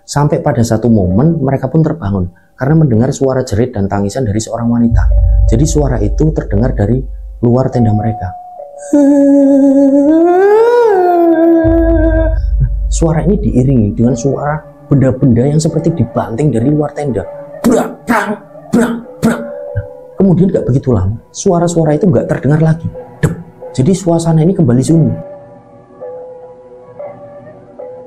Sampai pada satu momen mereka pun terbangun karena mendengar suara jerit dan tangisan dari seorang wanita. Jadi suara itu terdengar dari luar tenda mereka. Suara ini diiringi dengan suara benda-benda yang seperti dibanting dari luar tenda. Brak, brak, brak, brak. Nah, kemudian gak begitu lama, suara-suara itu gak terdengar lagi. Dep. Jadi suasana ini kembali sunyi.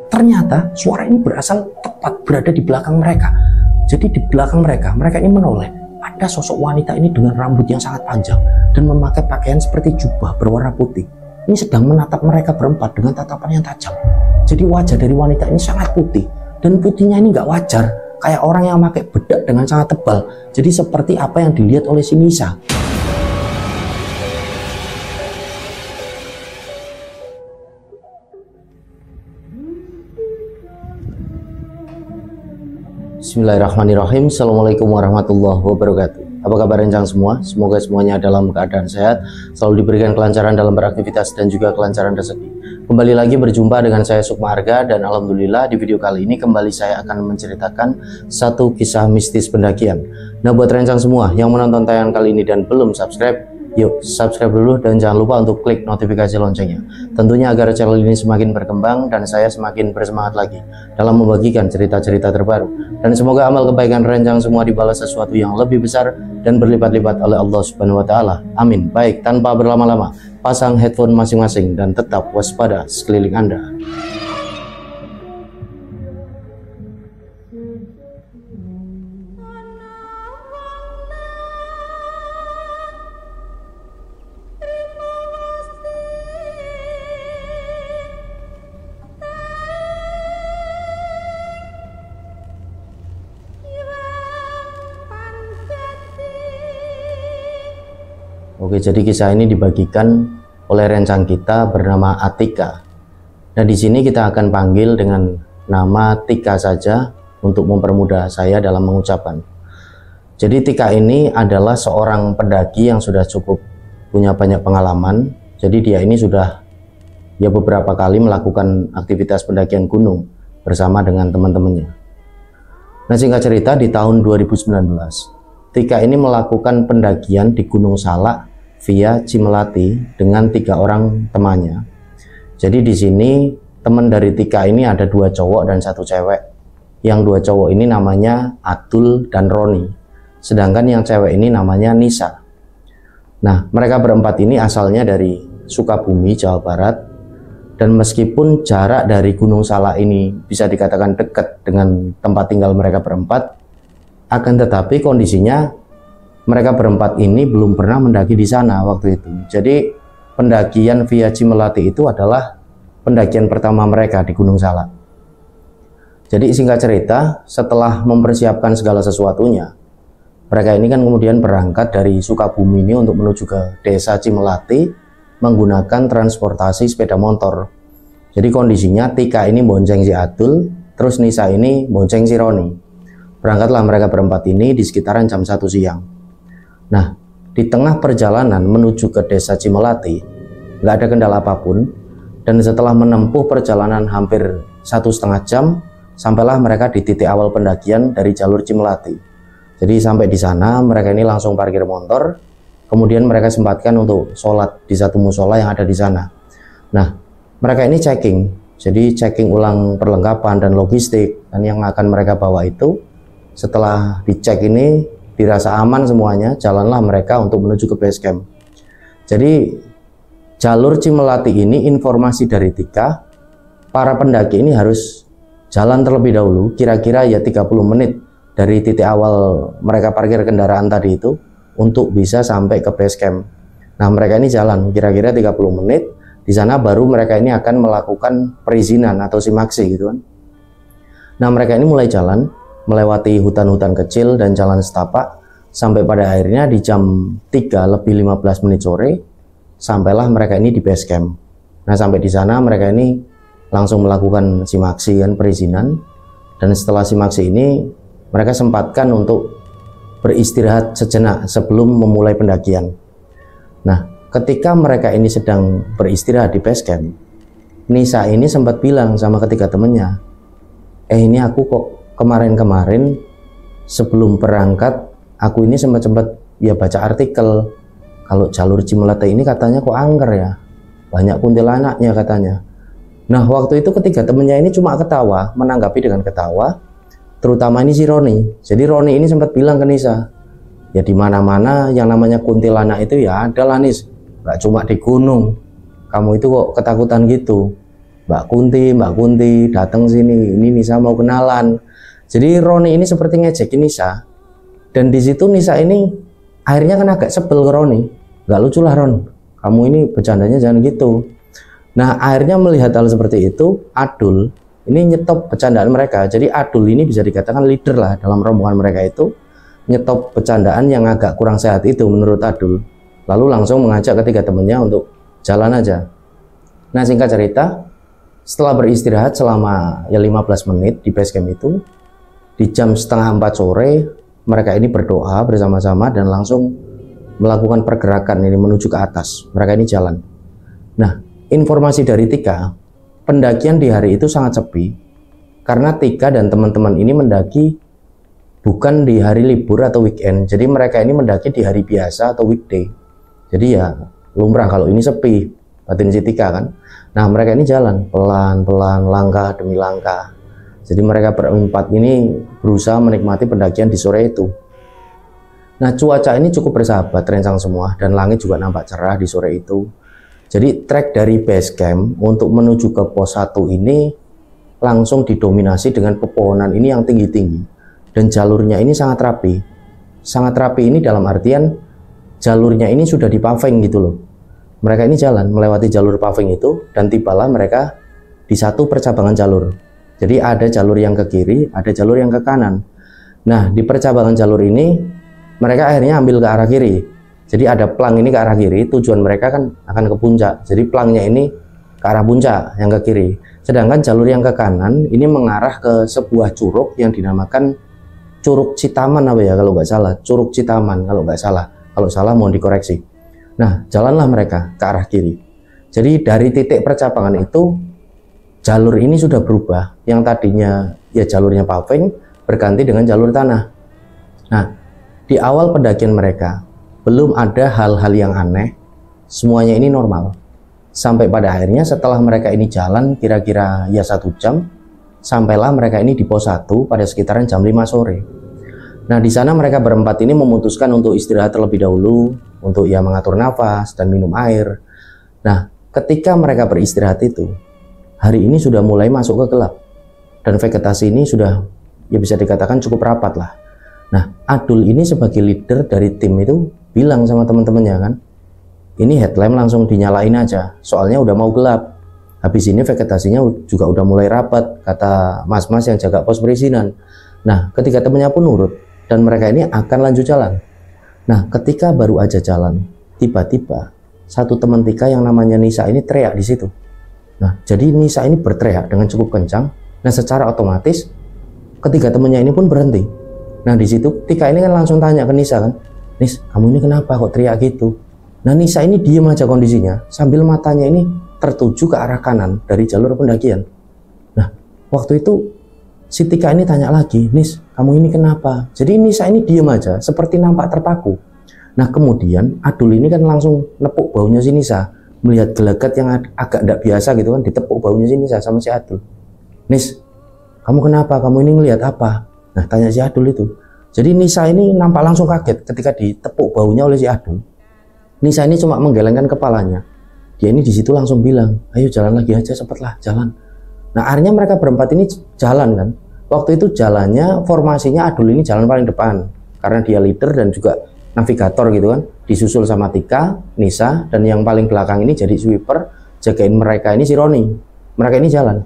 Ternyata suara ini berasal tepat berada di belakang mereka. Jadi di belakang mereka ini menoleh. Ada sosok wanita ini dengan rambut yang sangat panjang dan memakai pakaian seperti jubah berwarna putih. Ini sedang menatap mereka berempat dengan tatapan yang tajam. Jadi wajah dari wanita ini sangat putih, dan putihnya ini nggak wajar, kayak orang yang pakai bedak dengan sangat tebal. Jadi seperti apa yang dilihat oleh si Nisa. Bismillahirrahmanirrahim. Assalamualaikum warahmatullahi wabarakatuh. Apa kabar rencang semua? Semoga semuanya dalam keadaan sehat, selalu diberikan kelancaran dalam beraktivitas dan juga kelancaran rezeki. Kembali lagi berjumpa dengan saya Sukma Arga, dan alhamdulillah di video kali ini kembali saya akan menceritakan satu kisah mistis pendakian. Nah, buat rencang semua yang menonton tayangan kali ini dan belum subscribe, yuk subscribe dulu dan jangan lupa untuk klik notifikasi loncengnya. Tentunya agar channel ini semakin berkembang dan saya semakin bersemangat lagi dalam membagikan cerita-cerita terbaru. Dan semoga amal kebaikan rencang semua dibalas sesuatu yang lebih besar dan berlipat-lipat oleh Allah Subhanahu wa Ta'ala. Amin. Baik, tanpa berlama-lama, pasang headphone masing-masing dan tetap waspada sekeliling Anda. Oke, jadi kisah ini dibagikan oleh rencang kita bernama Atika. Nah, di sini kita akan panggil dengan nama Tika saja untuk mempermudah saya dalam mengucapkan. Jadi Tika ini adalah seorang pendaki yang sudah cukup punya banyak pengalaman. Jadi dia ini sudah beberapa kali melakukan aktivitas pendakian gunung bersama dengan teman-temannya. Nah, singkat cerita di tahun 2019, Tika ini melakukan pendakian di Gunung Salak via Cimelati dengan 3 orang temannya. Jadi di sini teman dari Tika ini ada 2 cowok dan 1 cewek. Yang 2 cowok ini namanya Abdul dan Roni, sedangkan yang cewek ini namanya Nisa. Nah, mereka berempat ini asalnya dari Sukabumi, Jawa Barat, dan meskipun jarak dari Gunung Salak ini bisa dikatakan dekat dengan tempat tinggal mereka berempat, akan tetapi kondisinya mereka berempat ini belum pernah mendaki di sana waktu itu. Jadi pendakian via Cimelati itu adalah pendakian pertama mereka di Gunung Salak. Jadi singkat cerita, setelah mempersiapkan segala sesuatunya, mereka ini kan kemudian berangkat dari Sukabumi ini untuk menuju ke desa Cimelati menggunakan transportasi sepeda motor. Jadi kondisinya Tika ini bonceng si Adul, terus Nisa ini bonceng si Roni. Berangkatlah mereka berempat ini di sekitaran jam 1 siang. Nah, di tengah perjalanan menuju ke desa Cimelati, nggak ada kendala apapun, dan setelah menempuh perjalanan hampir 1,5 jam, sampailah mereka di titik awal pendakian dari jalur Cimelati. Jadi sampai di sana, mereka ini langsung parkir motor, kemudian mereka sempatkan untuk sholat di satu musola yang ada di sana. Nah, mereka ini checking, jadi checking ulang perlengkapan dan logistik, dan yang akan mereka bawa itu, setelah dicek ini, dirasa aman semuanya, jalanlah mereka untuk menuju ke base camp. Jadi jalur Cimelati ini informasi dari Tika, para pendaki ini harus jalan terlebih dahulu, kira-kira 30 menit dari titik awal mereka parkir kendaraan tadi itu untuk bisa sampai ke base camp. Nah, mereka ini jalan kira-kira 30 menit, di sana baru mereka ini akan melakukan perizinan atau simaksi gitu kan. Nah, mereka ini mulai jalan melewati hutan-hutan kecil dan jalan setapak sampai pada akhirnya di jam 3:15 sore sampailah mereka ini di base camp. Nah, sampai di sana mereka ini langsung melakukan simaksi dan perizinan, dan setelah simaksi ini mereka sempatkan untuk beristirahat sejenak sebelum memulai pendakian. Nah, ketika mereka ini sedang beristirahat di base camp, Nisa ini sempat bilang sama ketiga temennya, Ini aku kok kemarin-kemarin sebelum berangkat aku ini sempat ya baca artikel kalau jalur Cimeleté ini katanya kok angker ya, banyak kuntilanaknya katanya. Nah waktu itu ketiga temennya ini cuma ketawa, menanggapi dengan ketawa, terutama ini si Roni. Jadi Roni ini sempat bilang ke Nisa, ya di mana-mana yang namanya kuntilanak itu ya adalah Nis, nggak cuma di gunung. Kamu itu kok ketakutan gitu. Mbak Kunti datang sini, ini Nisa mau kenalan. Jadi Roni ini seperti ngejekin Nisa, dan di situ Nisa ini akhirnya kan agak sebel ke Roni. Nggak lucu lah Ron, kamu ini bercandanya jangan gitu. Nah akhirnya melihat hal seperti itu, Adul ini nyetop bercandaan mereka. Jadi Adul ini bisa dikatakan leader lah dalam rombongan mereka itu, nyetop bercandaan yang agak kurang sehat itu menurut Adul. Lalu langsung mengajak ketiga temennya untuk jalan aja. Nah singkat cerita, setelah beristirahat selama ya 15 menit di base camp itu, di jam setengah 4 sore mereka ini berdoa bersama-sama dan langsung melakukan pergerakan ini menuju ke atas. Mereka ini jalan. Nah informasi dari Tika, pendakian di hari itu sangat sepi karena Tika dan teman-teman ini mendaki bukan di hari libur atau weekend. Jadi mereka ini mendaki di hari biasa atau weekday. Jadi ya lumrah kalau ini sepi, batin si Tika kan. Nah mereka ini jalan pelan-pelan, langkah demi langkah. Jadi mereka berempat ini berusaha menikmati pendakian di sore itu. Nah cuaca ini cukup bersahabat, rencang semua, dan langit juga nampak cerah di sore itu. Jadi trek dari base camp untuk menuju ke pos 1 ini langsung didominasi dengan pepohonan ini yang tinggi-tinggi, dan jalurnya ini sangat rapi. Sangat rapi ini dalam artian jalurnya ini sudah dipaving gitu loh. Mereka ini jalan melewati jalur paving itu dan tibalah mereka di satu percabangan jalur. Jadi ada jalur yang ke kiri, ada jalur yang ke kanan. Nah di percabangan jalur ini mereka akhirnya ambil ke arah kiri. Jadi ada plang ini ke arah kiri, tujuan mereka kan akan ke puncak. Jadi plangnya ini ke arah puncak yang ke kiri. Sedangkan jalur yang ke kanan ini mengarah ke sebuah curug yang dinamakan Curug Citaman apa ya kalau nggak salah. Curug Citaman kalau nggak salah. Kalau salah mohon dikoreksi. Nah jalanlah mereka ke arah kiri. Jadi dari titik percabangan itu jalur ini sudah berubah. Yang tadinya ya jalurnya paving berganti dengan jalur tanah. Nah di awal pendakian mereka belum ada hal-hal yang aneh, semuanya ini normal. Sampai pada akhirnya setelah mereka ini jalan kira-kira ya 1 jam, sampailah mereka ini di pos 1 pada sekitaran jam 5 sore. Nah di sana mereka berempat ini memutuskan untuk istirahat terlebih dahulu, untuk ya mengatur nafas dan minum air. Nah ketika mereka beristirahat itu, hari ini sudah mulai masuk ke gelap, dan vegetasi ini sudah ya bisa dikatakan cukup rapat lah. Nah Adul ini sebagai leader dari tim itu bilang sama teman-temannya kan, ini headlamp langsung dinyalain aja, soalnya udah mau gelap. Habis ini vegetasinya juga udah mulai rapat, kata mas-mas yang jaga pos perizinan. Nah ketika temannya pun nurut dan mereka ini akan lanjut jalan. Nah ketika baru aja jalan, tiba-tiba satu teman Tika yang namanya Nisa ini teriak di situ. Nah jadi Nisa ini berteriak dengan cukup kencang. Nah secara otomatis ketiga temannya ini pun berhenti. Nah di situ Tika ini kan langsung tanya ke Nisa kan, Nis, kamu ini kenapa kok teriak gitu? Nah Nisa ini diem aja kondisinya sambil matanya ini tertuju ke arah kanan dari jalur pendakian. Nah waktu itu si Tika ini tanya lagi, Nis, kamu ini kenapa? Jadi Nisa ini diem aja seperti nampak terpaku. Nah kemudian Adul ini kan langsung nepuk baunya si Nisa, melihat gelagat yang agak tidak biasa gitu kan, ditepuk baunya si Nisa sama si Adul. Nis, kamu kenapa? Kamu ini ngelihat apa? Nah tanya si Adul itu. Jadi Nisa ini nampak langsung kaget ketika ditepuk baunya oleh si Adul. Nisa ini cuma menggelengkan kepalanya. Dia ini di situ langsung bilang, ayo jalan lagi aja, cepatlah jalan. Nah akhirnya mereka berempat ini jalan kan. Waktu itu jalannya formasinya Adul ini jalan paling depan karena dia leader dan juga navigator gitu kan. Disusul sama Tika, Nisa, dan yang paling belakang ini jadi sweeper, jagain mereka ini si Roni. Mereka ini jalan.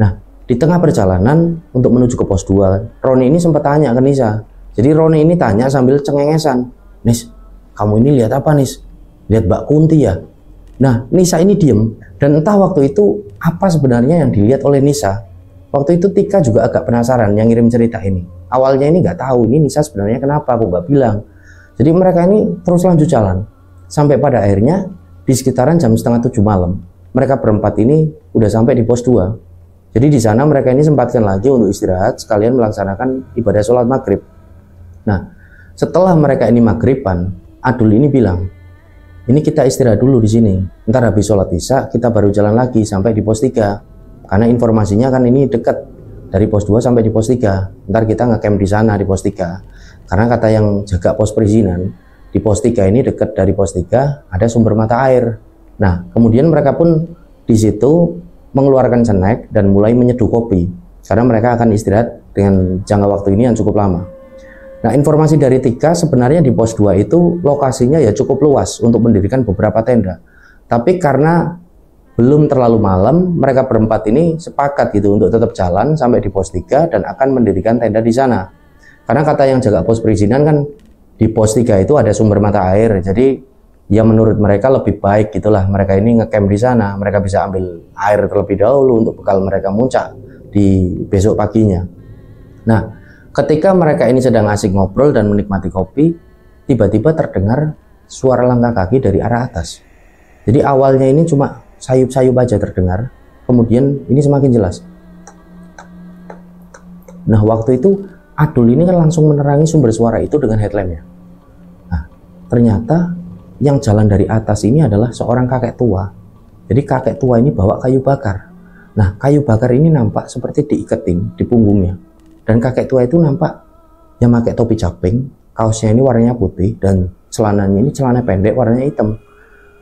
Nah di tengah perjalanan untuk menuju ke pos 2, Roni ini sempat tanya ke Nisa. Jadi Roni ini tanya sambil cengengesan, Nis, kamu ini lihat apa Nis? Lihat Mbak Kunti ya? Nah Nisa ini diem, dan entah waktu itu apa sebenarnya yang dilihat oleh Nisa. Waktu itu Tika juga agak penasaran yang ngirim cerita ini. Awalnya ini nggak tahu ini Nisa sebenarnya kenapa aku nggak bilang. Jadi mereka ini terus lanjut jalan. Sampai pada akhirnya di sekitaran jam setengah 7 malam, mereka berempat ini udah sampai di pos 2. Jadi di sana mereka ini sempatkan lagi untuk istirahat sekalian melaksanakan ibadah sholat maghrib. Nah, setelah mereka ini maghriban, Adul ini bilang, ini kita istirahat dulu di sini. Ntar habis sholat isya kita baru jalan lagi sampai di pos 3. Karena informasinya kan ini dekat dari pos 2 sampai di pos 3. Ntar kita ngecamp di sana di pos 3. Karena kata yang jaga pos perizinan, di pos 3 ini dekat dari pos 3 ada sumber mata air. Nah, kemudian mereka pun di situ mengeluarkan snack dan mulai menyeduh kopi. Karena mereka akan istirahat dengan jangka waktu ini yang cukup lama. Nah, informasi dari Tika sebenarnya di pos 2 itu lokasinya ya cukup luas untuk mendirikan beberapa tenda. Tapi karena belum terlalu malam, mereka berempat ini sepakat gitu untuk tetap jalan sampai di pos 3 dan akan mendirikan tenda di sana. Karena kata yang jaga pos perizinan kan di pos 3 itu ada sumber mata air. Jadi ya menurut mereka lebih baik gitulah mereka ini ngecamp di sana. Mereka bisa ambil air terlebih dahulu untuk bekal mereka muncak di besok paginya. Nah, ketika mereka ini sedang asik ngobrol dan menikmati kopi, tiba-tiba terdengar suara langkah kaki dari arah atas. Jadi awalnya ini cuma sayup-sayup aja terdengar, kemudian ini semakin jelas. Nah, waktu itu Adul ini kan langsung menerangi sumber suara itu dengan headlampnya. Nah, ternyata yang jalan dari atas ini adalah seorang kakek tua. Jadi kakek tua ini bawa kayu bakar. Nah, kayu bakar ini nampak seperti diiketin di punggungnya. Dan kakek tua itu nampak yang pakai topi caping, kaosnya ini warnanya putih dan celananya ini celana pendek warnanya hitam.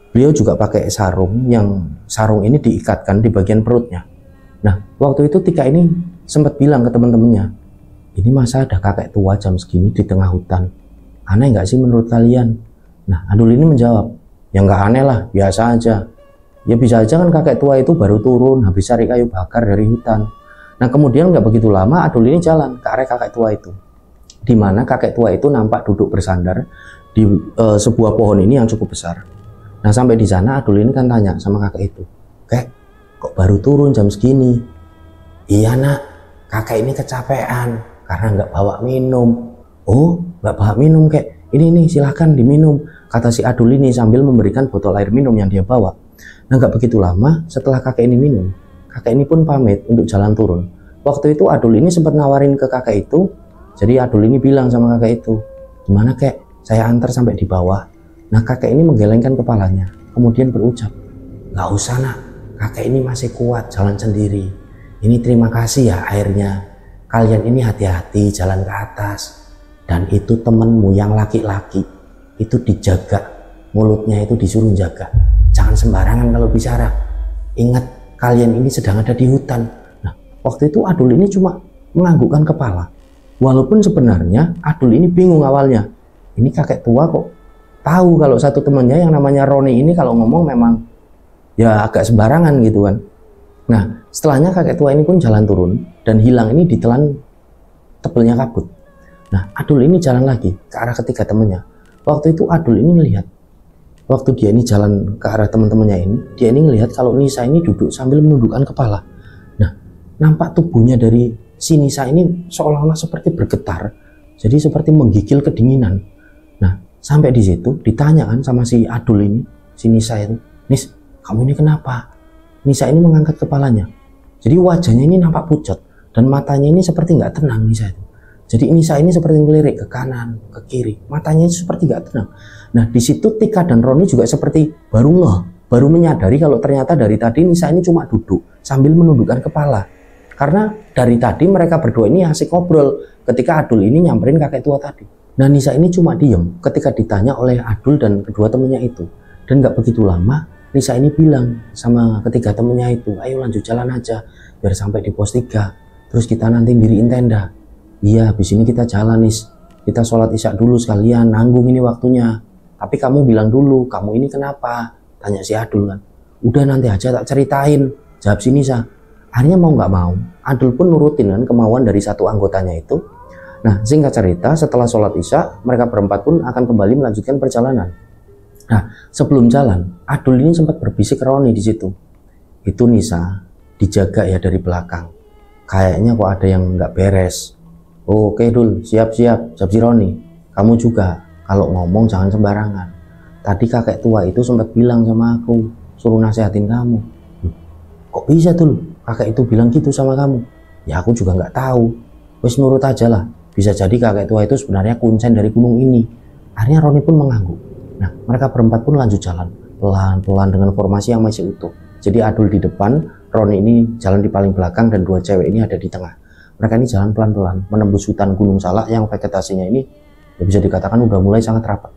Beliau juga pakai sarung, yang sarung ini diikatkan di bagian perutnya. Nah, waktu itu Tika ini sempat bilang ke teman-temannya, ini masa ada kakek tua jam segini di tengah hutan? Aneh nggak sih menurut kalian? Nah, Adul ini menjawab, ya nggak aneh lah, biasa aja. Ya bisa aja kan kakek tua itu baru turun habis cari kayu bakar dari hutan. Nah, kemudian nggak begitu lama Adul ini jalan ke arah kakek tua itu, di mana kakek tua itu nampak duduk bersandar di sebuah pohon ini yang cukup besar. Nah, sampai di sana Adul ini kan tanya sama kakek itu, "Kek, kok baru turun jam segini?" "Iya nak, kakek ini kecapean karena nggak bawa minum." "Oh, nggak bawa minum kek? Ini silahkan diminum," kata si Adul ini sambil memberikan botol air minum yang dia bawa. Nah, nggak begitu lama setelah kakek ini minum, kakek ini pun pamit untuk jalan turun. Waktu itu Adul ini sempat nawarin ke kakek itu. Jadi Adul ini bilang sama kakek itu, "Gimana kek, saya antar sampai di bawah." Nah, kakek ini menggelengkan kepalanya, kemudian berucap, "Nggak usah nak, kakek ini masih kuat jalan sendiri. Ini terima kasih ya airnya. Kalian ini hati-hati jalan ke atas. Dan itu temenmu yang laki-laki, itu dijaga, mulutnya itu disuruh jaga. Jangan sembarangan kalau bicara. Ingat, kalian ini sedang ada di hutan." Nah, waktu itu Adul ini cuma menganggukkan kepala. Walaupun sebenarnya Adul ini bingung awalnya. Ini kakek tua kok tahu kalau satu temannya yang namanya Roni ini kalau ngomong memang ya agak sembarangan gitu kan. Nah, setelahnya kakek tua ini pun jalan turun dan hilang ini ditelan tebelnya kabut. Nah, Adul ini jalan lagi ke arah ketiga temannya. Waktu itu Adul ini melihat, waktu dia ini jalan ke arah teman-temannya ini, dia ini melihat kalau Nisa ini duduk sambil menundukkan kepala. Nah, nampak tubuhnya dari si Nisa ini seolah-olah seperti bergetar, jadi seperti menggigil kedinginan. Nah, sampai di situ ditanyakan sama si Adul ini, si Nisa itu, "Nis, kamu ini kenapa?" Nisa ini mengangkat kepalanya. Jadi wajahnya ini nampak pucat dan matanya ini seperti nggak tenang Nisa itu. Jadi Nisa ini seperti ngelirik ke kanan, ke kiri, matanya itu seperti nggak tenang. Nah, di situ Tika dan Roni juga seperti baru menyadari kalau ternyata dari tadi Nisa ini cuma duduk sambil menundukkan kepala. Karena dari tadi mereka berdua ini asik ngobrol ketika Adul ini nyamperin kakek tua tadi. Nah, Nisa ini cuma diem ketika ditanya oleh Adul dan kedua temannya itu. Dan nggak begitu lama, Nisa ini bilang sama ketiga temannya itu, "Ayo lanjut jalan aja, biar sampai di pos 3. Terus kita nanti diriin tenda." "Iya, habis ini kita jalan Nis. Kita sholat isya dulu sekalian, nanggung ini waktunya. Tapi kamu bilang dulu, kamu ini kenapa?" tanya si Adul kan. "Udah nanti aja tak ceritain," jawab si Nisa. Akhirnya mau nggak mau, Adul pun nurutin kan kemauan dari satu anggotanya itu. Nah, singkat cerita, setelah sholat isya, mereka berempat pun akan kembali melanjutkan perjalanan. Nah, sebelum jalan, Adul ini sempat berbisik ke Roni di situ. "Itu Nisa, dijaga ya dari belakang. Kayaknya kok ada yang nggak beres." "Oke Dul, siap-siap," jawab si Roni. "Kamu juga, kalau ngomong jangan sembarangan. Tadi kakek tua itu sempat bilang sama aku, suruh nasihatin kamu." "Kok bisa Dul? kakek itu bilang gitu sama kamu? Ya aku juga nggak tahu. Wes nurut aja lah. Bisa jadi kakek tua itu sebenarnya kuncen dari gunung ini. Akhirnya Roni pun mengangguk. Nah, mereka berempat pun lanjut jalan pelan-pelan dengan formasi yang masih utuh. Jadi Adul di depan, Roni ini jalan di paling belakang, dan dua cewek ini ada di tengah. Mereka ini jalan pelan-pelan menembus hutan Gunung Salak yang vegetasinya ini ya bisa dikatakan udah mulai sangat rapat.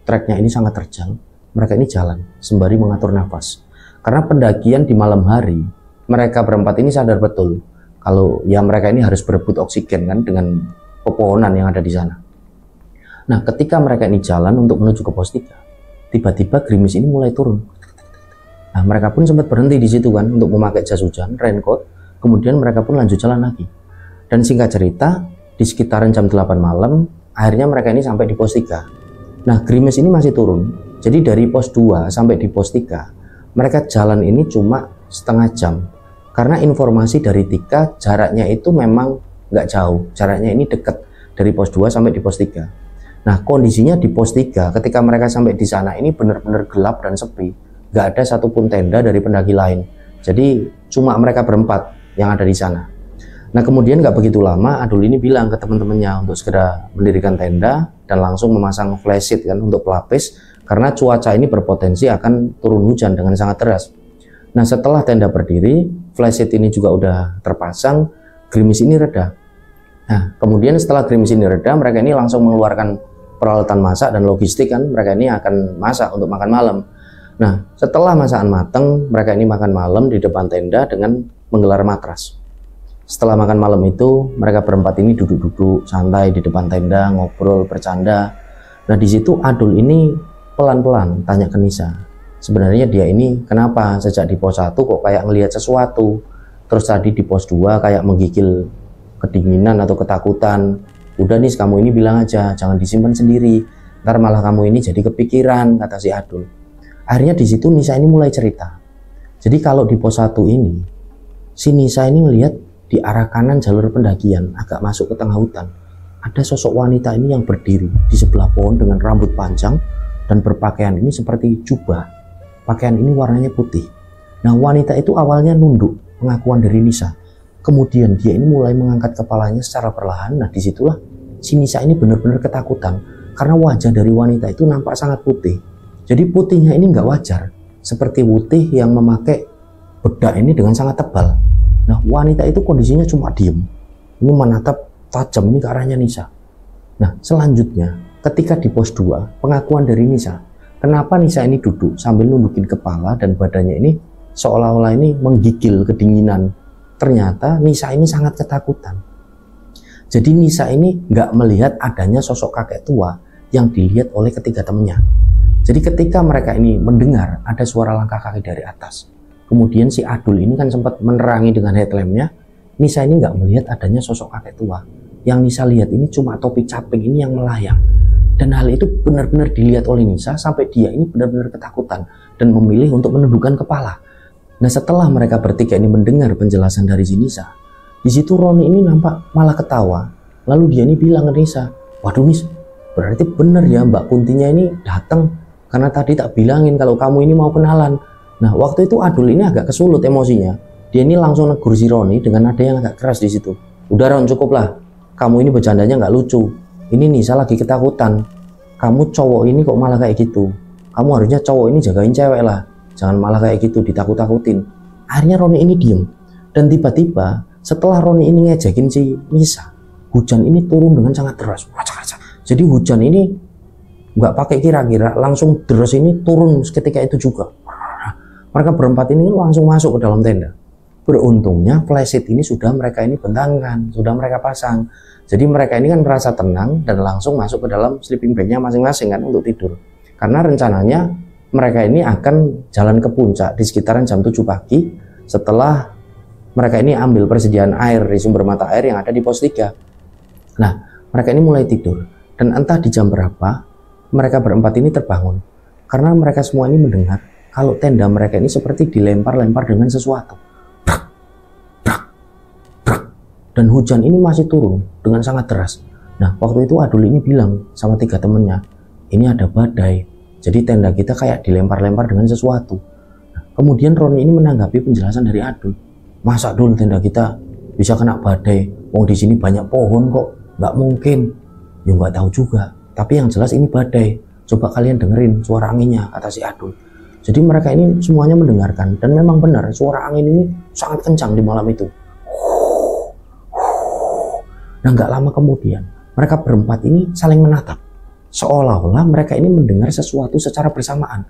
Treknya ini sangat terjal. Mereka ini jalan sembari mengatur nafas. Karena pendakian di malam hari, mereka berempat ini sadar betul kalau ya mereka ini harus berebut oksigen kan dengan pepohonan yang ada di sana. Nah, ketika mereka ini jalan untuk menuju ke pos 3, tiba-tiba gerimis ini mulai turun. Nah, mereka pun sempat berhenti di situ kan untuk memakai jas hujan, raincoat. Kemudian mereka pun lanjut jalan lagi. Dan singkat cerita, di sekitaran jam 8 malam, akhirnya mereka ini sampai di pos 3. Nah, gerimis ini masih turun. Jadi dari pos 2 sampai di pos 3, mereka jalan ini cuma setengah jam. Karena informasi dari Tika, jaraknya itu memang nggak jauh. Jaraknya ini dekat dari pos 2 sampai di pos 3. Nah, kondisinya di pos 3 ketika mereka sampai di sana ini benar-benar gelap dan sepi. Nggak ada satupun tenda dari pendaki lain. Jadi cuma mereka berempat yang ada di sana. Nah, kemudian nggak begitu lama Adul ini bilang ke teman-temannya untuk segera mendirikan tenda dan langsung memasang flashlight kan untuk pelapis, karena cuaca ini berpotensi akan turun hujan dengan sangat deras. Nah, setelah tenda berdiri, flashlight ini juga udah terpasang, gerimis ini reda. Nah, kemudian setelah gerimis ini reda, mereka ini langsung mengeluarkan peralatan masak dan logistik kan, mereka ini akan masak untuk makan malam. Nah, setelah masakan matang, mereka ini makan malam di depan tenda dengan menggelar matras. Setelah makan malam itu, mereka berempat ini duduk-duduk santai di depan tenda, ngobrol, bercanda. Nah, di situ Adul ini pelan-pelan tanya ke Nisa. Sebenarnya dia ini kenapa sejak di pos 1 kok kayak ngelihat sesuatu. Terus tadi di pos 2 kayak menggigil kedinginan atau ketakutan. Udah nih, kamu ini bilang aja, jangan disimpan sendiri. Ntar malah kamu ini jadi kepikiran, kata si Adul. Akhirnya di situ Nisa ini mulai cerita. Jadi kalau di pos 1 ini, si Nisa ini ngelihat di arah kanan jalur pendakian, agak masuk ke tengah hutan, ada sosok wanita ini yang berdiri di sebelah pohon dengan rambut panjang dan berpakaian ini seperti jubah. Pakaian ini warnanya putih. Nah, wanita itu awalnya nunduk, pengakuan dari Nisa. Kemudian dia ini mulai mengangkat kepalanya secara perlahan. Nah, disitulah si Nisa ini benar-benar ketakutan karena wajah dari wanita itu nampak sangat putih. Jadi putihnya ini nggak wajar, seperti putih yang memakai bedak ini dengan sangat tebal. Nah, wanita itu kondisinya cuma diem, ini menatap tajam ini ke arahnya Nisa. Nah, selanjutnya ketika di pos 2, pengakuan dari Nisa, kenapa Nisa ini duduk sambil nundukin kepala dan badannya ini seolah-olah ini menggigil kedinginan. Ternyata Nisa ini sangat ketakutan. Jadi Nisa ini nggak melihat adanya sosok kakek tua yang dilihat oleh ketiga temannya. Jadi ketika mereka ini mendengar ada suara langkah kaki dari atas, kemudian si Adul ini kan sempat menerangi dengan headlampnya, Nisa ini nggak melihat adanya sosok kakek tua. Yang Nisa lihat ini cuma topi caping ini yang melayang. Dan hal itu benar-benar dilihat oleh Nisa sampai dia ini benar-benar ketakutan dan memilih untuk menundukkan kepala. Nah, setelah mereka bertiga ini mendengar penjelasan dari si Nisa, di situ Roni ini nampak malah ketawa. Lalu dia ini bilang ke Nisa, waduh Nis, berarti benar ya Mbak Kuntinya ini datang, karena tadi tak bilangin kalau kamu ini mau kenalan. Nah, waktu itu Adul ini agak kesulut emosinya. Dia ini langsung negur si Roni dengan nada yang agak keras di situ. Udah Ron, cukup lah. Kamu ini bercandanya nggak lucu. Ini Nisa lagi ketakutan. Kamu cowok ini kok malah kayak gitu. Kamu harusnya cowok ini jagain cewek lah. Jangan malah kayak gitu, ditakut-takutin. Akhirnya Roni ini diem. Dan tiba-tiba setelah Roni ini ngejekin si Nisa, hujan ini turun dengan sangat deras. Jadi hujan ini nggak pakai kira-kira, langsung deras ini turun ketika itu juga. Mereka berempat ini langsung masuk ke dalam tenda. Beruntungnya flashlight ini sudah mereka ini bentangkan, sudah mereka pasang. Jadi mereka ini kan merasa tenang dan langsung masuk ke dalam sleeping bagnya masing-masing kan untuk tidur. Karena rencananya mereka ini akan jalan ke puncak di sekitaran jam 7 pagi setelah mereka ini ambil persediaan air di sumber mata air yang ada di pos 3. Nah, mereka ini mulai tidur dan entah di jam berapa mereka berempat ini terbangun karena mereka semua ini mendengar kalau tenda mereka ini seperti dilempar-lempar dengan sesuatu. Dan hujan ini masih turun dengan sangat deras. Nah, waktu itu Adul ini bilang sama 3 temennya, ini ada badai. Jadi tenda kita kayak dilempar-lempar dengan sesuatu. Nah, kemudian Roni ini menanggapi penjelasan dari Adul. Masa dulu tenda kita bisa kena badai? Di sini banyak pohon kok. Nggak mungkin. Ya nggak tahu juga. Tapi yang jelas ini badai. Coba kalian dengerin suara anginnya, kata si Adul. Jadi mereka ini semuanya mendengarkan. Dan memang benar, suara angin ini sangat kencang di malam itu. Nah, nggak lama kemudian, mereka berempat ini saling menatap. Seolah-olah mereka ini mendengar sesuatu secara bersamaan.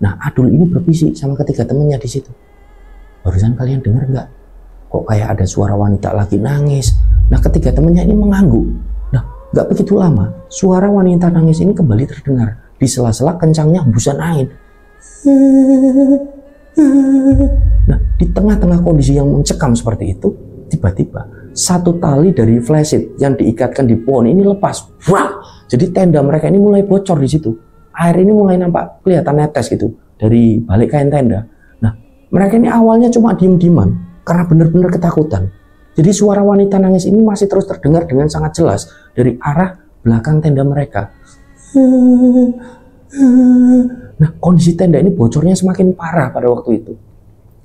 Nah, Adul ini berbisik sama ketiga temannya di situ. Barusan kalian dengar nggak? Kok kayak ada suara wanita lagi nangis? Nah, ketiga temannya ini mengangguk. Nah, nggak begitu lama, suara wanita nangis ini kembali terdengar di sela-sela kencangnya hembusan angin. Nah, di tengah-tengah kondisi yang mencekam seperti itu, tiba-tiba satu tali dari flashlight yang diikatkan di pohon ini lepas. Wah! Jadi tenda mereka ini mulai bocor di situ. Air ini mulai nampak kelihatan netes gitu dari balik kain tenda. Nah, mereka ini awalnya cuma diem-dieman karena benar-benar ketakutan. Jadi suara wanita nangis ini masih terus terdengar dengan sangat jelas dari arah belakang tenda mereka. Nah, kondisi tenda ini bocornya semakin parah pada waktu itu.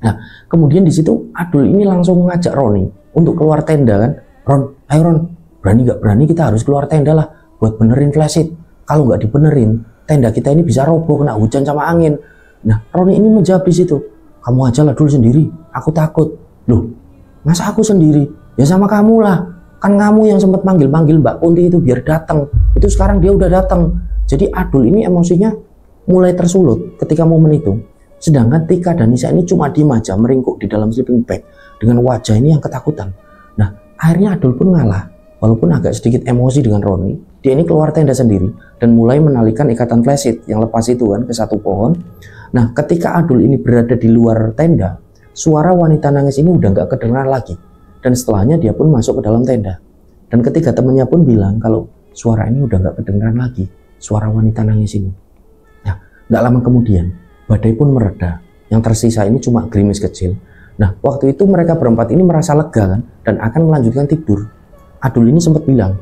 Nah, kemudian di situ Adul ini langsung mengajak Roni untuk keluar tenda kan. Ron, ayo Ron, berani nggak berani kita harus keluar tenda lah buat benerin flashlight. Kalau nggak dibenerin, tenda kita ini bisa roboh kena hujan sama angin. Nah, Roni ini menjawab di situ, kamu aja lah dulu sendiri, aku takut. Loh, masa aku sendiri? Ya sama kamu lah. Kan kamu yang sempat panggil-panggil Mbak Kunti itu biar datang. Itu sekarang dia udah datang. Jadi Adul ini emosinya mulai tersulut ketika momen itu. Sedangkan Tika dan Nisa ini cuma diem aja meringkuk di dalam sleeping bag dengan wajah ini yang ketakutan. Nah, akhirnya Adul pun ngalah. Walaupun agak sedikit emosi dengan Roni, dia ini keluar tenda sendiri dan mulai menalikan ikatan flashlight yang lepas itu kan ke satu pohon. Nah, ketika Adul ini berada di luar tenda, suara wanita nangis ini udah nggak kedengaran lagi. Dan setelahnya dia pun masuk ke dalam tenda. Dan ketiga temannya pun bilang kalau suara ini udah nggak kedengaran lagi, suara wanita nangis ini. Nah, nggak lama kemudian, badai pun mereda. Yang tersisa ini cuma gerimis kecil. Nah, waktu itu mereka berempat ini merasa lega kan, dan akan melanjutkan tidur. Adul ini sempat bilang,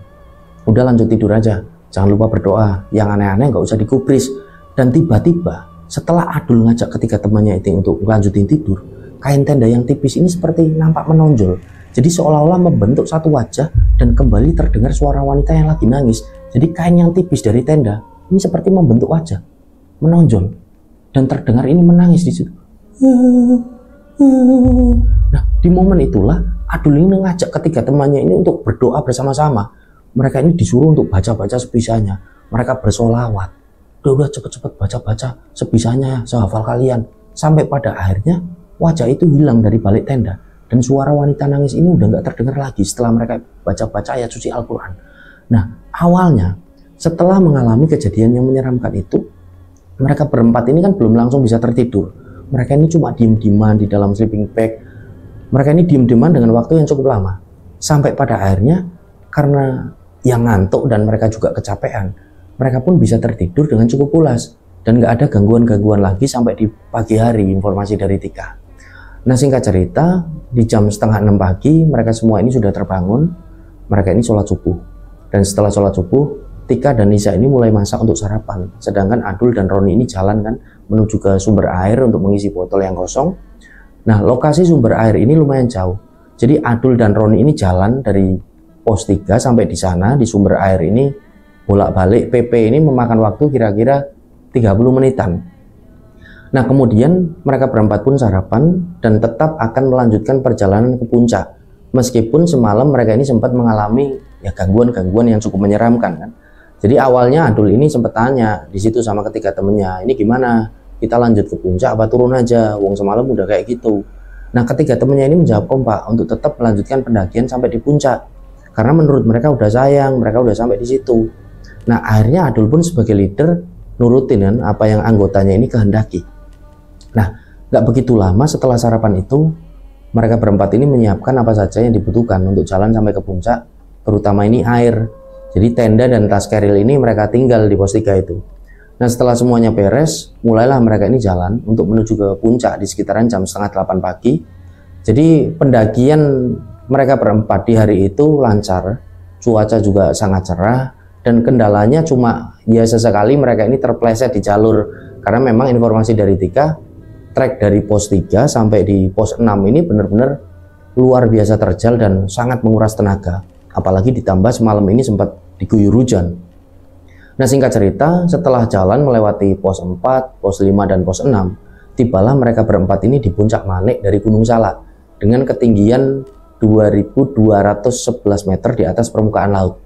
udah lanjut tidur aja, jangan lupa berdoa, yang aneh-aneh nggak usah digubris. Dan tiba-tiba, setelah Adul ngajak ketiga temannya itu untuk lanjutin tidur, kain tenda yang tipis ini seperti nampak menonjol. Jadi seolah-olah membentuk satu wajah dan kembali terdengar suara wanita yang lagi nangis. Jadi kain yang tipis dari tenda ini seperti membentuk wajah, menonjol. Dan terdengar ini menangis di situ. Nah, di momen itulah Adul ini mengajak ketiga temannya ini untuk berdoa bersama-sama. Mereka ini disuruh untuk baca-baca sebisanya. Mereka bersolawat. Udah cepet-cepet baca-baca sebisanya ya, sehafal kalian. Sampai pada akhirnya wajah itu hilang dari balik tenda. Dan suara wanita nangis ini udah nggak terdengar lagi setelah mereka baca-baca ayat suci Al-Quran. Nah, awalnya setelah mengalami kejadian yang menyeramkan itu, mereka berempat ini kan belum langsung bisa tertidur. Mereka ini cuma diem-dieman di dalam sleeping bag. Mereka ini diem-dieman dengan waktu yang cukup lama. Sampai pada akhirnya, karena yang ngantuk dan mereka juga kecapean, mereka pun bisa tertidur dengan cukup pulas. Dan nggak ada gangguan-gangguan lagi sampai di pagi hari, informasi dari Tika. Nah, singkat cerita, di jam 5:30 pagi, mereka semua ini sudah terbangun. Mereka ini sholat subuh. Dan setelah sholat subuh, Tika dan Nisa ini mulai masak untuk sarapan. Sedangkan Adul dan Roni ini jalan kan menuju ke sumber air untuk mengisi botol yang kosong. Nah, lokasi sumber air ini lumayan jauh. Jadi Adul dan Roni ini jalan dari pos 3 sampai di sana, di sumber air ini, bolak-balik PP ini memakan waktu kira-kira 30 menitan. Nah, kemudian mereka berempat pun sarapan dan tetap akan melanjutkan perjalanan ke puncak. Meskipun semalam mereka ini sempat mengalami ya gangguan-gangguan yang cukup menyeramkan kan. Jadi awalnya Adul ini sempat tanya di situ sama ketiga temennya, ini gimana? Kita lanjut ke puncak apa turun aja? Wong semalam udah kayak gitu. Nah, ketiga temennya ini menjawab kompak untuk tetap melanjutkan pendakian sampai di puncak. Karena menurut mereka udah sayang, mereka udah sampai di situ. Nah, akhirnya Adul pun sebagai leader nurutin kan apa yang anggotanya ini kehendaki. Nah, gak begitu lama setelah sarapan itu, mereka berempat ini menyiapkan apa saja yang dibutuhkan untuk jalan sampai ke puncak, terutama ini air. Jadi tenda dan tas keril ini mereka tinggal di pos 3 itu. Nah, setelah semuanya beres, mulailah mereka ini jalan untuk menuju ke puncak di sekitaran jam 7:30 pagi. Jadi pendakian mereka berempat di hari itu lancar, cuaca juga sangat cerah, dan kendalanya cuma ya sesekali mereka ini terpleset di jalur. Karena memang informasi dari Tika, trek dari pos 3 sampai di pos 6 ini benar-benar luar biasa terjal dan sangat menguras tenaga. Apalagi ditambah semalam ini sempat diguyur hujan. Nah, singkat cerita, setelah jalan melewati pos 4, pos 5, dan pos 6, tibalah mereka berempat ini di puncak Manik dari Gunung Salak dengan ketinggian 2211 meter di atas permukaan laut.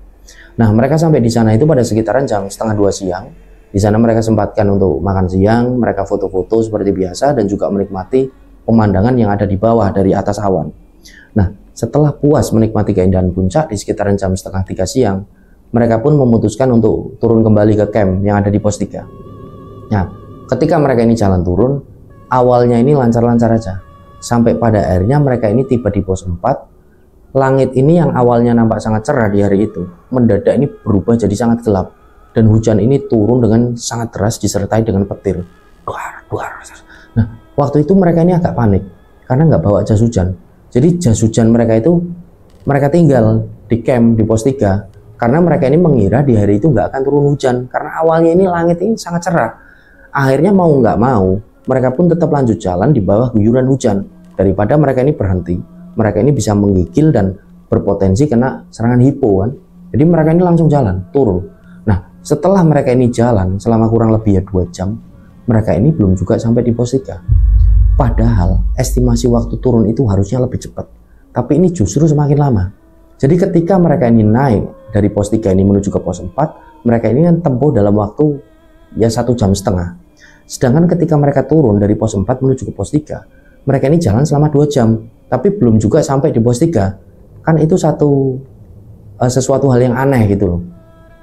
Nah, mereka sampai di sana itu pada sekitaran jam setengah 2 siang. Di sana mereka sempatkan untuk makan siang, mereka foto-foto seperti biasa dan juga menikmati pemandangan yang ada di bawah dari atas awan. Nah, setelah puas menikmati keindahan puncak di sekitaran jam setengah 3 siang, mereka pun memutuskan untuk turun kembali ke camp yang ada di pos 3. Nah, ketika mereka ini jalan turun, awalnya ini lancar-lancar aja. Sampai pada akhirnya mereka ini tiba di pos 4. Langit ini yang awalnya nampak sangat cerah di hari itu, mendadak ini berubah jadi sangat gelap. Dan hujan ini turun dengan sangat deras disertai dengan petir. Duar, duar. Nah, waktu itu mereka ini agak panik karena nggak bawa jas hujan. Jadi jas hujan mereka itu mereka tinggal di camp di pos 3 karena mereka ini mengira di hari itu nggak akan turun hujan karena awalnya ini langit ini sangat cerah. Akhirnya mau nggak mau mereka pun tetap lanjut jalan di bawah guyuran hujan daripada mereka ini berhenti. Mereka ini bisa menggigil dan berpotensi kena serangan hipo kan. Jadi mereka ini langsung jalan turun. Nah, setelah mereka ini jalan selama kurang lebih 2 jam, mereka ini belum juga sampai di pos 3. Padahal estimasi waktu turun itu harusnya lebih cepat, tapi ini justru semakin lama. Jadi ketika mereka ini naik dari pos 3 ini menuju ke pos 4, mereka ini kan tempuh dalam waktu ya 1,5 jam. Sedangkan ketika mereka turun dari pos 4 menuju ke pos 3, mereka ini jalan selama 2 jam, tapi belum juga sampai di pos 3. Kan itu sesuatu hal yang aneh gitu loh.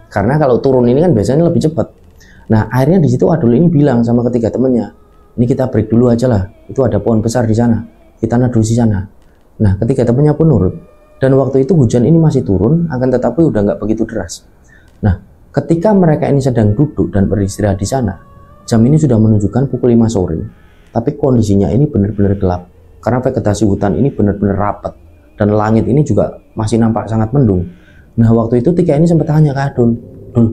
Karena kalau turun ini kan biasanya lebih cepat. Nah, akhirnya di situ Adul ini bilang sama ketiga temannya, ini kita break dulu aja lah, itu ada pohon besar di sana, kita neduh di sana. Nah, ketiga temannya pun nurut. Dan waktu itu hujan ini masih turun, akan tetapi udah nggak begitu deras. Nah, ketika mereka ini sedang duduk dan beristirahat di sana, jam ini sudah menunjukkan pukul 5 sore. Tapi kondisinya ini benar-benar gelap, karena vegetasi hutan ini benar-benar rapat, dan langit ini juga masih nampak sangat mendung. Nah, waktu itu Tika ini sempat tanya ke Adul, Dul,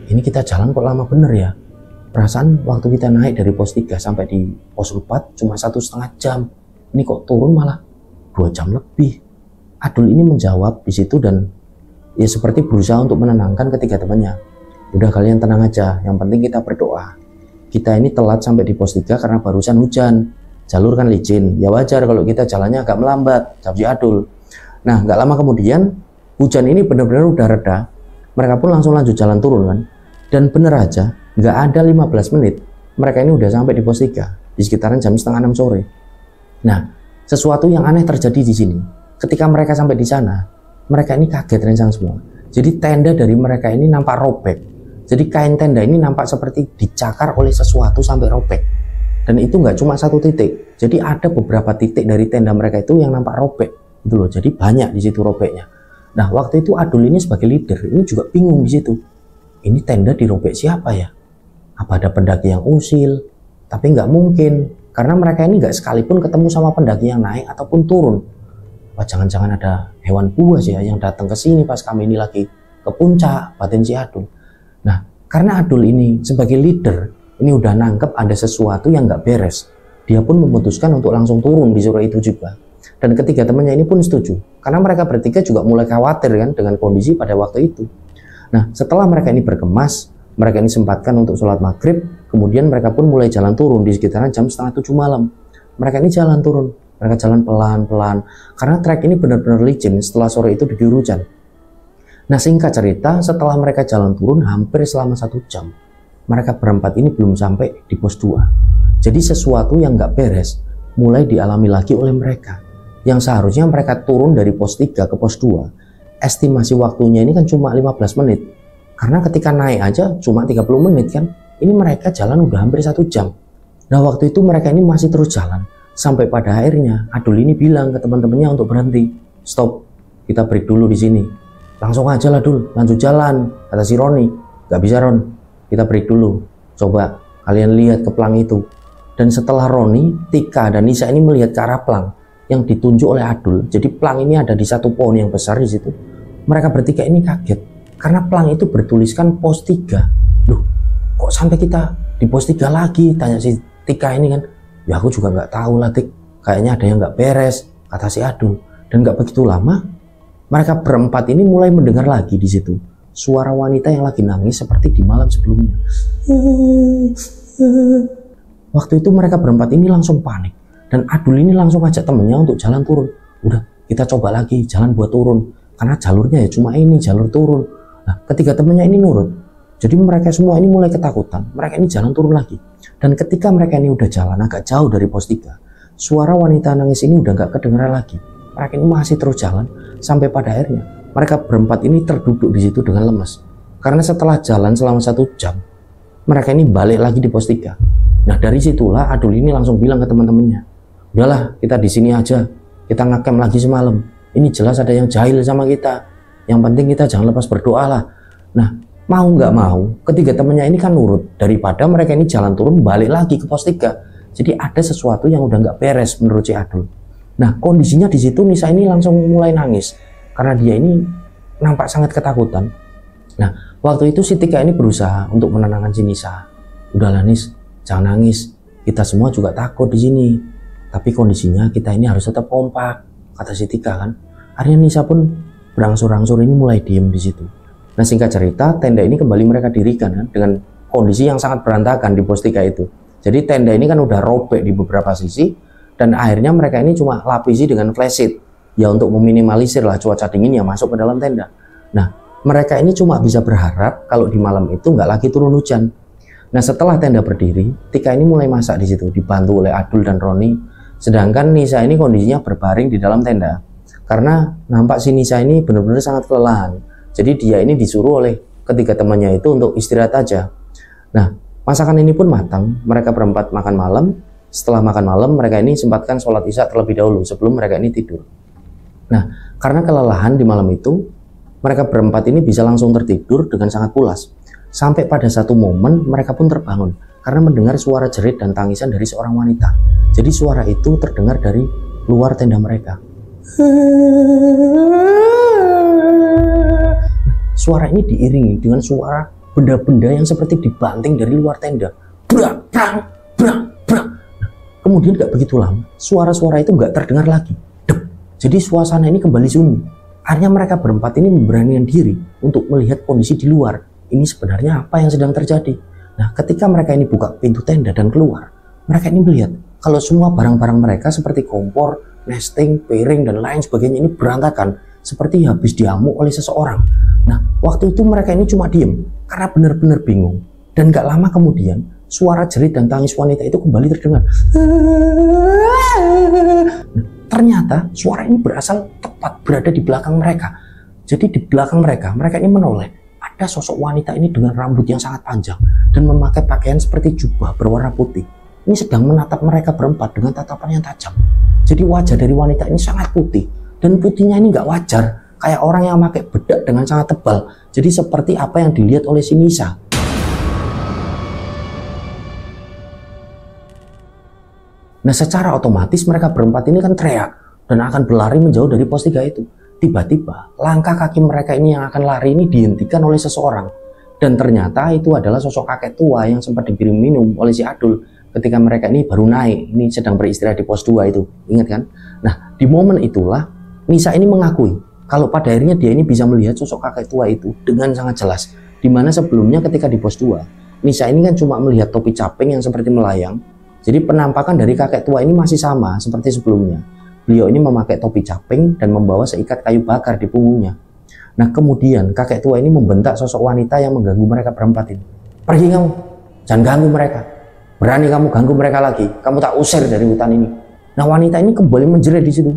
ini kita jalan kok lama bener ya? Perasaan waktu kita naik dari pos 3 sampai di pos 4 cuma 1,5 jam. Ini kok turun malah 2 jam lebih. Adul ini menjawab di situ dan ya seperti berusaha untuk menenangkan ketiga temannya. Udah kalian tenang aja, yang penting kita berdoa. Kita ini telat sampai di pos 3 karena barusan hujan. Jalur kan licin, ya wajar kalau kita jalannya agak melambat, jawab si Adul. Nah, nggak lama kemudian hujan ini benar-benar udah reda. Mereka pun langsung lanjut jalan turun kan. Dan bener aja, nggak ada 15 menit, mereka ini udah sampai di pos 3 di sekitaran jam setengah 6 sore. Nah, sesuatu yang aneh terjadi di sini. Ketika mereka sampai di sana, mereka ini kaget rencang semua. Jadi tenda dari mereka ini nampak robek. Jadi kain tenda ini nampak seperti dicakar oleh sesuatu sampai robek. Dan itu nggak cuma satu titik. Jadi ada beberapa titik dari tenda mereka itu yang nampak robek. Itu loh. Jadi banyak di situ robeknya. Nah, waktu itu Adul ini sebagai leader ini juga bingung di situ. Ini tenda dirobek siapa ya? Apa ada pendaki yang usil? Tapi nggak mungkin. Karena mereka ini nggak sekalipun ketemu sama pendaki yang naik ataupun turun. Wah, jangan-jangan ada hewan buas ya yang datang ke sini pas kami ini lagi ke puncak, batin si Adul. Nah, karena Adul ini sebagai leader, ini udah nangkep ada sesuatu yang nggak beres. Dia pun memutuskan untuk langsung turun di sore itu juga. Dan ketiga temannya ini pun setuju. Karena mereka bertiga juga mulai khawatir kan dengan kondisi pada waktu itu. Nah, setelah mereka ini berkemas, mereka ini sempatkan untuk sholat maghrib, kemudian mereka pun mulai jalan turun di sekitaran jam setengah 7 malam. Mereka ini jalan turun. Mereka jalan pelan-pelan karena trek ini benar-benar licin setelah sore itu diguyur hujan. Nah, singkat cerita, setelah mereka jalan turun hampir selama 1 jam, mereka berempat ini belum sampai di pos 2. Jadi sesuatu yang nggak beres mulai dialami lagi oleh mereka. Yang seharusnya mereka turun dari pos 3 ke pos 2, estimasi waktunya ini kan cuma 15 menit. Karena ketika naik aja cuma 30 menit kan, ini mereka jalan udah hampir 1 jam. Nah, waktu itu mereka ini masih terus jalan. Sampai pada akhirnya Adul ini bilang ke teman-temannya untuk berhenti. Stop, kita break dulu di sini. Langsung aja lah Dul, lanjut jalan, kata si Roni. Gak bisa Ron, kita break dulu. Coba kalian lihat ke pelang itu. Dan setelah Roni, Tika dan Nisa ini melihat ke arah pelang yang ditunjuk oleh Adul. Jadi pelang ini ada di satu pohon yang besar di situ. Mereka bertiga ini kaget karena pelang itu bertuliskan pos 3. Loh, kok sampai kita di pos 3 lagi? Tanya si Tika ini kan. Ya aku juga nggak tahu lah Tik, kayaknya ada yang nggak beres, kata si Adul. Dan gak begitu lama, mereka berempat ini mulai mendengar lagi di situ suara wanita yang lagi nangis seperti di malam sebelumnya. Waktu itu mereka berempat ini langsung panik, dan Adul ini langsung ajak temennya untuk jalan turun. Udah, kita coba lagi jalan buat turun, karena jalurnya ya cuma ini, jalur turun. Nah, ketiga temennya ini nurut. Jadi mereka semua ini mulai ketakutan, mereka ini jalan turun lagi. Dan ketika mereka ini udah jalan agak jauh dari pos 3, suara wanita nangis ini udah gak kedengeran lagi. Mereka ini masih terus jalan, sampai pada akhirnya mereka berempat ini terduduk di situ dengan lemas. Karena setelah jalan selama 1 jam, mereka ini balik lagi di pos 3. Nah, dari situlah Adul ini langsung bilang ke teman-temannya, udahlah kita di sini aja, kita ngecamp lagi semalam. Ini jelas ada yang jahil sama kita. Yang penting kita jangan lepas berdoa lah. Nah, mau nggak mau, ketiga temannya ini kan nurut, daripada mereka ini jalan turun balik lagi ke pos 3. Jadi ada sesuatu yang udah nggak beres menurut si Adul. Nah, kondisinya di situ Nisa ini langsung mulai nangis karena dia ini nampak sangat ketakutan. Nah, waktu itu si Tika ini berusaha untuk menenangkan si Nisa. Udahlah Nis, jangan nangis. Kita semua juga takut di sini. Tapi kondisinya kita ini harus tetap kompak, kata si Tika kan. Akhirnya Nisa pun berangsur-angsur ini mulai diem di situ. Nah, singkat cerita, tenda ini kembali mereka dirikan kan, dengan kondisi yang sangat berantakan di pos 3 itu. Jadi tenda ini kan udah robek di beberapa sisi, dan akhirnya mereka ini cuma lapisi dengan flash sheet, ya untuk meminimalisir lah cuaca dingin yang masuk ke dalam tenda. Nah, mereka ini cuma bisa berharap kalau di malam itu nggak lagi turun hujan. Nah, setelah tenda berdiri, Tika ini mulai masak di situ, dibantu oleh Adul dan Roni. Sedangkan Nisa ini kondisinya berbaring di dalam tenda, karena nampak si Nisa ini benar-benar sangat kelelahan. Jadi dia ini disuruh oleh ketiga temannya itu untuk istirahat aja. Nah, masakan ini pun matang, mereka berempat makan malam. Setelah makan malam, mereka ini sempatkan sholat isya terlebih dahulu sebelum mereka ini tidur. Nah, karena kelelahan di malam itu, mereka berempat ini bisa langsung tertidur dengan sangat pulas. Sampai pada satu momen, mereka pun terbangun karena mendengar suara jerit dan tangisan dari seorang wanita. Jadi suara itu terdengar dari luar tenda mereka. Suara ini diiringi dengan suara benda-benda yang seperti dibanting dari luar tenda. Brak, brak, brak, brak. Kemudian gak begitu lama, suara-suara itu gak terdengar lagi. Dep. Jadi suasana ini kembali sunyi. Akhirnya mereka berempat ini memberanikan diri untuk melihat kondisi di luar. Ini sebenarnya apa yang sedang terjadi. Nah, ketika mereka ini buka pintu tenda dan keluar, mereka ini melihat kalau semua barang-barang mereka seperti kompor, nesting, piring, dan lain sebagainya ini berantakan, seperti habis diamuk oleh seseorang. Nah, waktu itu mereka ini cuma diem karena benar-benar bingung. Dan gak lama kemudian, suara jerit dan tangis wanita itu kembali terdengar. Nah, ternyata suara ini berasal tepat berada di belakang mereka. Jadi di belakang mereka ini menoleh. Ada sosok wanita ini dengan rambut yang sangat panjang dan memakai pakaian seperti jubah berwarna putih. Ini sedang menatap mereka berempat dengan tatapan yang tajam. Jadi wajah dari wanita ini sangat putih. Dan putihnya ini nggak wajar, kayak orang yang pakai bedak dengan sangat tebal. Jadi seperti apa yang dilihat oleh si Nisa. Nah, secara otomatis mereka berempat ini kan teriak dan akan berlari menjauh dari pos 3 itu. Tiba-tiba langkah kaki mereka ini yang akan lari ini dihentikan oleh seseorang. Dan ternyata itu adalah sosok kakek tua yang sempat diberi minum oleh si Adul ketika mereka ini baru naik, ini sedang beristirahat di pos 2 itu. Ingat kan? Nah, di momen itulah Nisa ini mengakui kalau pada akhirnya dia ini bisa melihat sosok kakek tua itu dengan sangat jelas. Dimana sebelumnya ketika di pos 2, Nisa ini kan cuma melihat topi caping yang seperti melayang. Jadi penampakan dari kakek tua ini masih sama seperti sebelumnya. Beliau ini memakai topi caping dan membawa seikat kayu bakar di punggungnya. Nah, kemudian kakek tua ini membentak sosok wanita yang mengganggu mereka berempat ini. Pergi kamu, jangan ganggu mereka. Berani kamu ganggu mereka lagi, kamu tak usir dari hutan ini. Nah, wanita ini kembali menjerit di situ.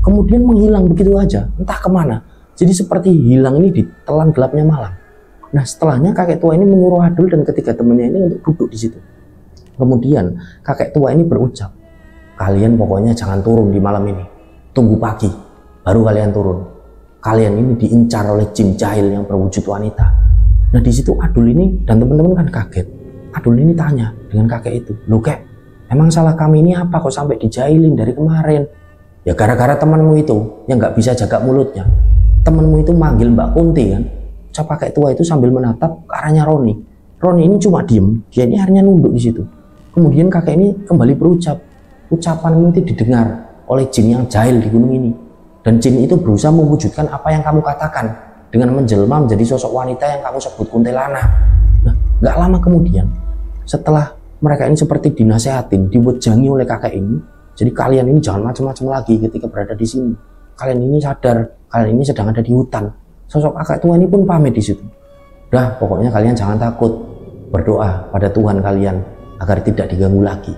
Kemudian menghilang begitu aja, entah kemana. Jadi seperti hilang ini di telan gelapnya malam. Nah, setelahnya kakek tua ini menyuruh Adul dan ketiga temannya ini untuk duduk di situ. Kemudian kakek tua ini berucap, kalian pokoknya jangan turun di malam ini. Tunggu pagi, baru kalian turun. Kalian ini diincar oleh jin jahil yang berwujud wanita. Nah, di situ Adul ini dan teman-teman kan kaget. Adul ini tanya dengan kakek itu, loh kek, emang salah kami ini apa kok sampai dijailin dari kemarin? Ya gara-gara temanmu itu yang nggak bisa jaga mulutnya. Temanmu itu manggil Mbak Kunti kan. Ucap kakek tua itu sambil menatap ke arahnya Roni. Roni ini cuma diem, dia ini akhirnya nunduk di situ. Kemudian kakek ini kembali berucap, ucapanmu itu didengar oleh jin yang jahil di gunung ini. Dan jin itu berusaha mewujudkan apa yang kamu katakan dengan menjelma menjadi sosok wanita yang kamu sebut kuntilanak. Nah, gak lama kemudian, setelah mereka ini seperti dinasehatin, diwejangi oleh kakek ini, jadi kalian ini jangan macam-macam lagi ketika berada di sini. Kalian ini sadar, kalian ini sedang ada di hutan. Sosok kakek tua ini pun pamit di situ. Udah, pokoknya kalian jangan takut, berdoa pada Tuhan kalian agar tidak diganggu lagi.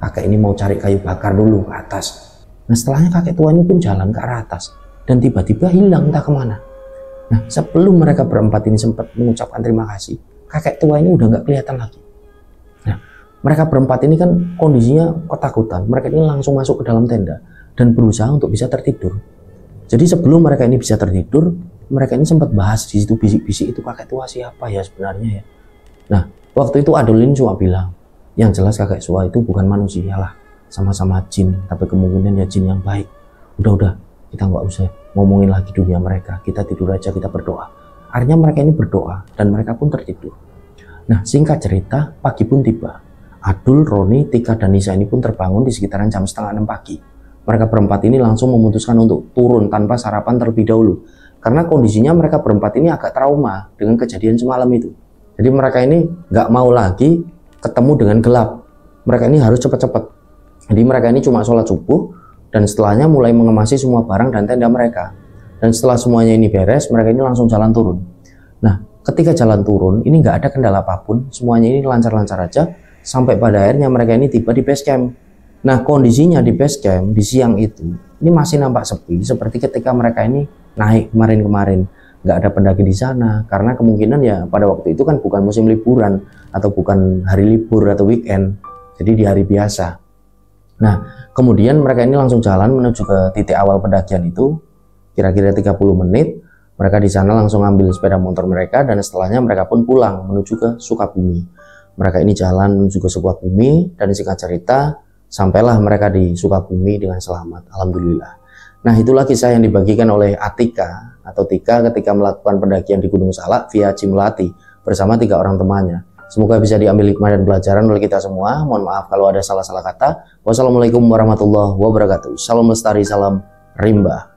Kakek ini mau cari kayu bakar dulu ke atas. Nah, setelahnya kakek tua ini pun jalan ke arah atas dan tiba-tiba hilang entah kemana. Nah, sebelum mereka berempat ini sempat mengucapkan terima kasih, kakek tua ini udah nggak kelihatan lagi. Nah, mereka berempat ini kan kondisinya ketakutan. Mereka ini langsung masuk ke dalam tenda dan berusaha untuk bisa tertidur. Jadi sebelum mereka ini bisa tertidur, mereka ini sempat bahas di situ, bisik-bisik, itu kakek tua siapa ya sebenarnya ya. Nah, waktu itu Adolin cuma bilang, yang jelas kakek tua itu bukan manusia lah, sama-sama jin, tapi kemungkinan ya jin yang baik. Udah, kita nggak usah ngomongin lagi dunia mereka, kita tidur aja, kita berdoa. Akhirnya mereka ini berdoa dan mereka pun tertidur. Nah, singkat cerita, pagi pun tiba. Adul, Roni, Tika, dan Nisa ini pun terbangun di sekitaran jam 5:30 pagi. Mereka berempat ini langsung memutuskan untuk turun tanpa sarapan terlebih dahulu. Karena kondisinya mereka berempat ini agak trauma dengan kejadian semalam itu. Jadi mereka ini nggak mau lagi ketemu dengan gelap. Mereka ini harus cepat-cepat. Jadi mereka ini cuma sholat subuh dan setelahnya mulai mengemasi semua barang dan tenda mereka. Dan setelah semuanya ini beres, mereka ini langsung jalan turun. Nah, ketika jalan turun, ini nggak ada kendala apapun, semuanya ini lancar-lancar aja, sampai pada akhirnya mereka ini tiba di base camp. Nah, kondisinya di base camp di siang itu, ini masih nampak sepi, seperti ketika mereka ini naik kemarin-kemarin. Nggak ada pendaki di sana, karena kemungkinan ya pada waktu itu kan bukan musim liburan, atau bukan hari libur atau weekend, jadi di hari biasa. Nah, kemudian mereka ini langsung jalan menuju ke titik awal pendakian itu, kira-kira 30 menit, mereka di sana langsung ambil sepeda motor mereka, dan setelahnya mereka pun pulang menuju ke Sukabumi. Mereka ini jalan menuju ke Sukabumi, dan singkat cerita, sampailah mereka di Sukabumi dengan selamat, alhamdulillah. Nah, itulah kisah yang dibagikan oleh Atika atau Tika ketika melakukan pendakian di Gunung Salak via Cimlati bersama 3 orang temannya. Semoga bisa diambil hikmah dan pelajaran oleh kita semua. Mohon maaf kalau ada salah-salah kata. Wassalamualaikum warahmatullahi wabarakatuh. Salam lestari, salam rimba.